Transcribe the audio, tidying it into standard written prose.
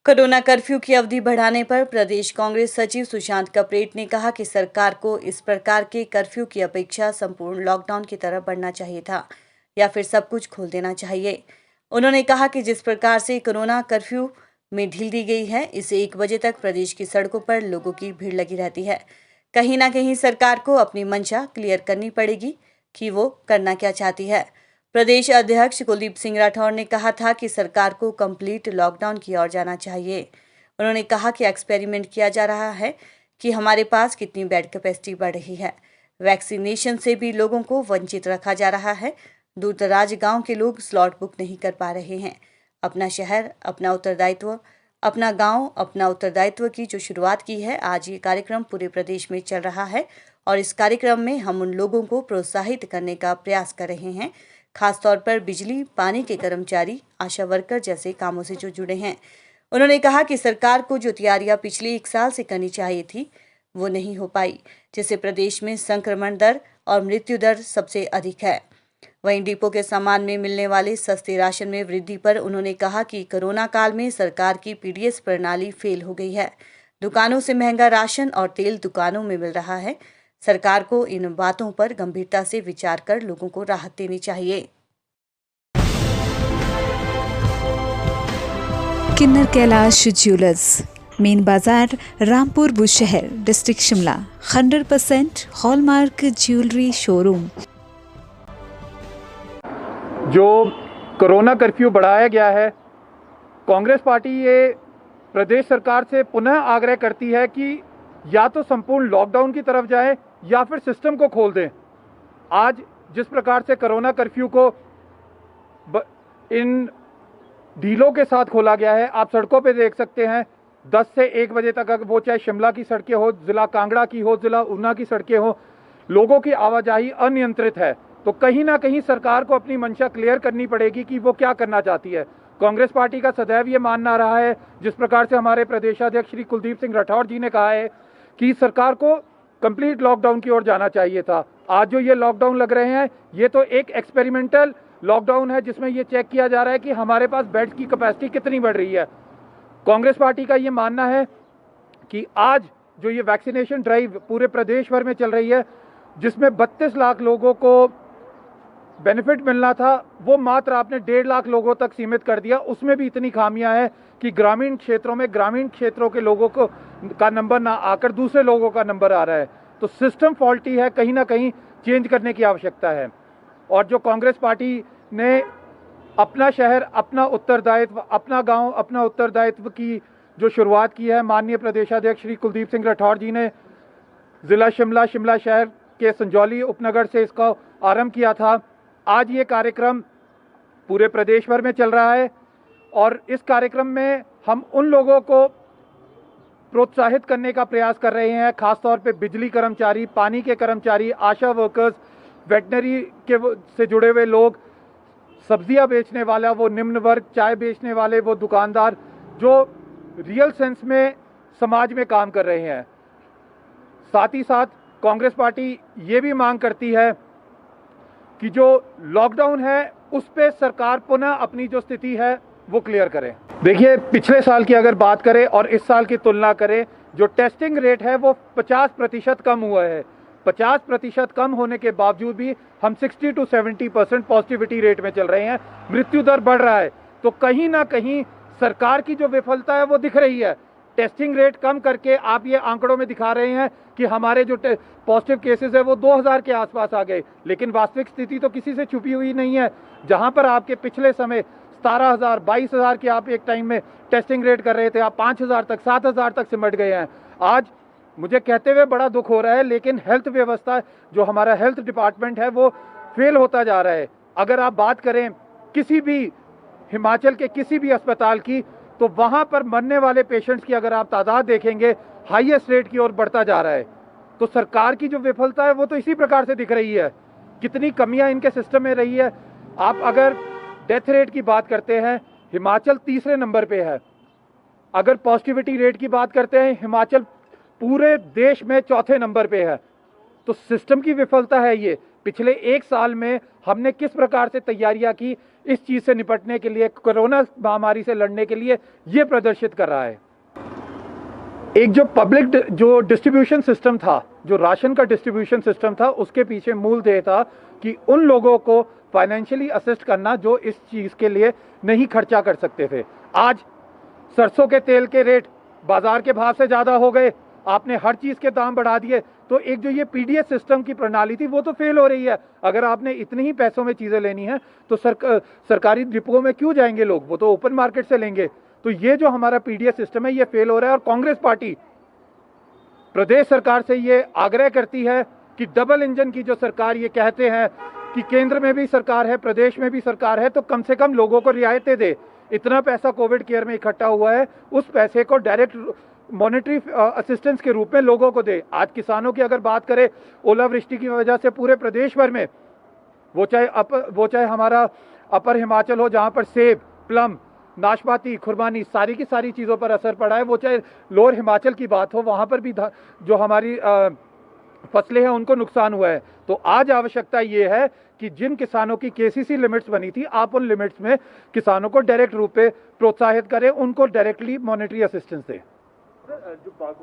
Corona curfew की अवधि बढ़ाने पर प्रदेश कांग्रेस सचिव सुशांत कपरेट ने कहा कि सरकार को इस प्रकार के कर्फ्यू की अपेक्षा संपूर्ण लॉकडाउन की तरफ बढ़ना चाहिए था या फिर सब कुछ खोल देना चाहिए। उन्होंने कहा कि जिस प्रकार से कोरोना कर्फ्यू में ढील दी गई है, इससे 1 बजे तक प्रदेश की सड़कों पर लोगों की भीड़ लगी रहती है। कहीं ना कहीं सरकार को अपनी मंशा क्लियर करनी पड़ेगी कि वो करना क्या चाहती है। प्रदेश अध्यक्ष कुलदीप सिंह राठौर ने कहा था कि सरकार को कंप्लीट लॉकडाउन की ओर जाना चाहिए। उन्होंने कहा कि एक्सपेरिमेंट किया जा रहा है कि हमारे पास कितनी बेड कैपेसिटी बढ़ रही है। वैक्सीनेशन से भी लोगों को वंचित रखा जा रहा है। दूर दराज गाँव के लोग स्लॉट बुक नहीं कर पा रहे हैं। अपना शहर अपना उत्तरदायित्व, अपना गांव अपना उत्तरदायित्व की जो शुरुआत की है, आज ये कार्यक्रम पूरे प्रदेश में चल रहा है और इस कार्यक्रम में हम उन लोगों को प्रोत्साहित करने का प्रयास कर रहे हैं, खासतौर पर बिजली, पानी के कर्मचारी, आशा वर्कर जैसे कामों से जो जुड़े हैं। उन्होंने कहा कि सरकार को जो तैयारियां पिछले 1 साल से करनी चाहिए थी, वो नहीं हो पाई, जिससे प्रदेश में संक्रमण दर और मृत्यु दर सबसे अधिक है। वहीं डिपो के सामान में मिलने वाले सस्ते राशन में वृद्धि पर उन्होंने कहा कि कोरोना काल में सरकार की पीडीएस प्रणाली फेल हो गई है। दुकानों से महंगा राशन और तेल दुकानों में मिल रहा है। सरकार को इन बातों पर गंभीरता से विचार कर लोगों को राहत देनी चाहिए। किन्नर कैलाश ज्वेलर्स, मेन बाजार, Rampur Bushahr, district Shimla. 100% hallmark jewellery showroom. जो कोरोना कर्फ्यू बढ़ाया गया है, कांग्रेस पार्टी ये प्रदेश सरकार से पुनः आग्रह करती है कि या तो संपूर्ण लॉकडाउन की तरफ जाए या फिर सिस्टम को खोल दें। आज जिस प्रकार से कोरोना कर्फ्यू को इन ढीलों के साथ खोला गया है, आप सड़कों पे देख सकते हैं 10 से 1 बजे तक, अगर वो चाहे शिमला की सड़कें हो, ज़िला कांगड़ा की हो, ज़िला ऊना की सड़कें हो, लोगों की आवाजाही अनियंत्रित है। तो कहीं ना कहीं सरकार को अपनी मंशा क्लियर करनी पड़ेगी कि वो क्या करना चाहती है। कांग्रेस पार्टी का सदैव ये मानना रहा है, जिस प्रकार से हमारे प्रदेशाध्यक्ष श्री कुलदीप सिंह राठौर जी ने कहा है कि सरकार को कंप्लीट लॉकडाउन की ओर जाना चाहिए था। आज जो ये लॉकडाउन लग रहे हैं, ये तो एक एक्सपेरिमेंटल लॉकडाउन है, जिसमें ये चेक किया जा रहा है कि हमारे पास बेड्स की कैपेसिटी कितनी बढ़ रही है। कांग्रेस पार्टी का ये मानना है कि आज जो ये वैक्सीनेशन ड्राइव पूरे प्रदेश भर में चल रही है, जिसमें 32 लाख लोगों को बेनिफिट मिलना था, वो मात्र आपने 1.5 लाख लोगों तक सीमित कर दिया। उसमें भी इतनी खामियां हैं कि ग्रामीण क्षेत्रों के लोगों को का नंबर ना आकर दूसरे लोगों का नंबर आ रहा है। तो सिस्टम फॉल्टी है, कहीं ना कहीं चेंज करने की आवश्यकता है। और जो कांग्रेस पार्टी ने अपना शहर अपना उत्तरदायित्व, अपना गांव अपना उत्तरदायित्व की जो शुरुआत की है, माननीय प्रदेशाध्यक्ष श्री कुलदीप सिंह राठौर जी ने ज़िला शिमला शहर के संजौली उपनगर से इसका आरंभ किया था। आज ये कार्यक्रम पूरे प्रदेश भर में चल रहा है और इस कार्यक्रम में हम उन लोगों को प्रोत्साहित करने का प्रयास कर रहे हैं, खासतौर पे बिजली कर्मचारी, पानी के कर्मचारी, आशा वर्कर्स, वेटनरी के से जुड़े हुए लोग, सब्जियां बेचने वाला वो निम्न वर्ग, चाय बेचने वाले वो दुकानदार, जो रियल सेंस में समाज में काम कर रहे हैं। साथ ही साथ कांग्रेस पार्टी ये भी मांग करती है कि जो लॉकडाउन है उस पे सरकार पुनः अपनी जो स्थिति है वो क्लियर करे। देखिए, पिछले साल की अगर बात करें और इस साल की तुलना करें, जो टेस्टिंग रेट है वो 50% कम हुआ है। 50% कम होने के बावजूद भी हम 60 to 70% पॉजिटिविटी रेट में चल रहे हैं। मृत्यु दर बढ़ रहा है। तो कहीं ना कहीं सरकार की जो विफलता है वो दिख रही है। टेस्टिंग रेट कम करके आप ये आंकड़ों में दिखा रहे हैं कि हमारे जो पॉजिटिव केसेस है वो 2000 के आसपास आ गए, लेकिन वास्तविक स्थिति तो किसी से छुपी हुई नहीं है। जहां पर आपके पिछले समय 17,000 22,000 की आप एक टाइम में टेस्टिंग रेट कर रहे थे, आप 5,000 तक 7,000 तक सिमट गए हैं। आज मुझे कहते हुए बड़ा दुख हो रहा है, लेकिन हेल्थ व्यवस्था, जो हमारा हेल्थ डिपार्टमेंट है, वो फेल होता जा रहा है। अगर आप बात करें किसी भी हिमाचल के किसी भी अस्पताल की, तो वहां पर मरने वाले पेशेंट्स की अगर आप तादाद देखेंगे, हाईएस्ट रेट की ओर बढ़ता जा रहा है। तो सरकार की जो विफलता है वो तो इसी प्रकार से दिख रही है। कितनी कमियां इनके सिस्टम में रही है। आप अगर डेथ रेट की बात करते हैं, हिमाचल तीसरे नंबर पे है। अगर पॉजिटिविटी रेट की बात करते हैं, हिमाचल पूरे देश में चौथे नंबर पे है। तो सिस्टम की विफलता है ये। पिछले 1 साल में हमने किस प्रकार से तैयारियां की, इस चीज़ से निपटने के लिए, कोरोना महामारी से लड़ने के लिए ये प्रदर्शित कर रहा है। एक जो पब्लिक जो डिस्ट्रीब्यूशन सिस्टम था, जो राशन का डिस्ट्रीब्यूशन सिस्टम था, उसके पीछे मूल ध्येय था कि उन लोगों को फाइनेंशियली असिस्ट करना जो इस चीज़ के लिए नहीं खर्चा कर सकते थे। आज सरसों के तेल के रेट बाजार के भाव से ज़्यादा हो गए, आपने हर चीज़ के दाम बढ़ा दिए, तो एक जो ये पीडीएस सिस्टम की प्रणाली थी वो तो फेल हो रही है। अगर आपने इतने ही पैसों में चीज़ें लेनी है तो सरकारी डिपों में क्यों जाएंगे लोग, वो तो ओपन मार्केट से लेंगे। तो ये जो हमारा पीडीएस सिस्टम है ये फेल हो रहा है और कांग्रेस पार्टी प्रदेश सरकार से ये आग्रह करती है कि डबल इंजन की जो सरकार ये कहते हैं कि केंद्र में भी सरकार है, प्रदेश में भी सरकार है, तो कम से कम लोगों को रियायतें दे। इतना पैसा कोविड केयर में इकट्ठा हुआ है, उस पैसे को डायरेक्ट मॉनेटरी असिस्टेंस के रूप में लोगों को दे। आज किसानों की अगर बात करें, ओलावृष्टि की वजह से पूरे प्रदेश भर में, वो चाहे हमारा अपर हिमाचल हो जहाँ पर सेब, प्लम, नाशपाती, खुरबानी, सारी की सारी चीज़ों पर असर पड़ा है, वो चाहे लोअर हिमाचल की बात हो, वहाँ पर भी जो हमारी फसलें हैं उनको नुकसान हुआ है। तो आज आवश्यकता ये है कि जिन किसानों की केसीसी लिमिट्स बनी थी, आप उन लिमिट्स में किसानों को डायरेक्ट रूप में प्रोत्साहित करें, उनको डायरेक्टली मॉनेटरी असिस्टेंस दें।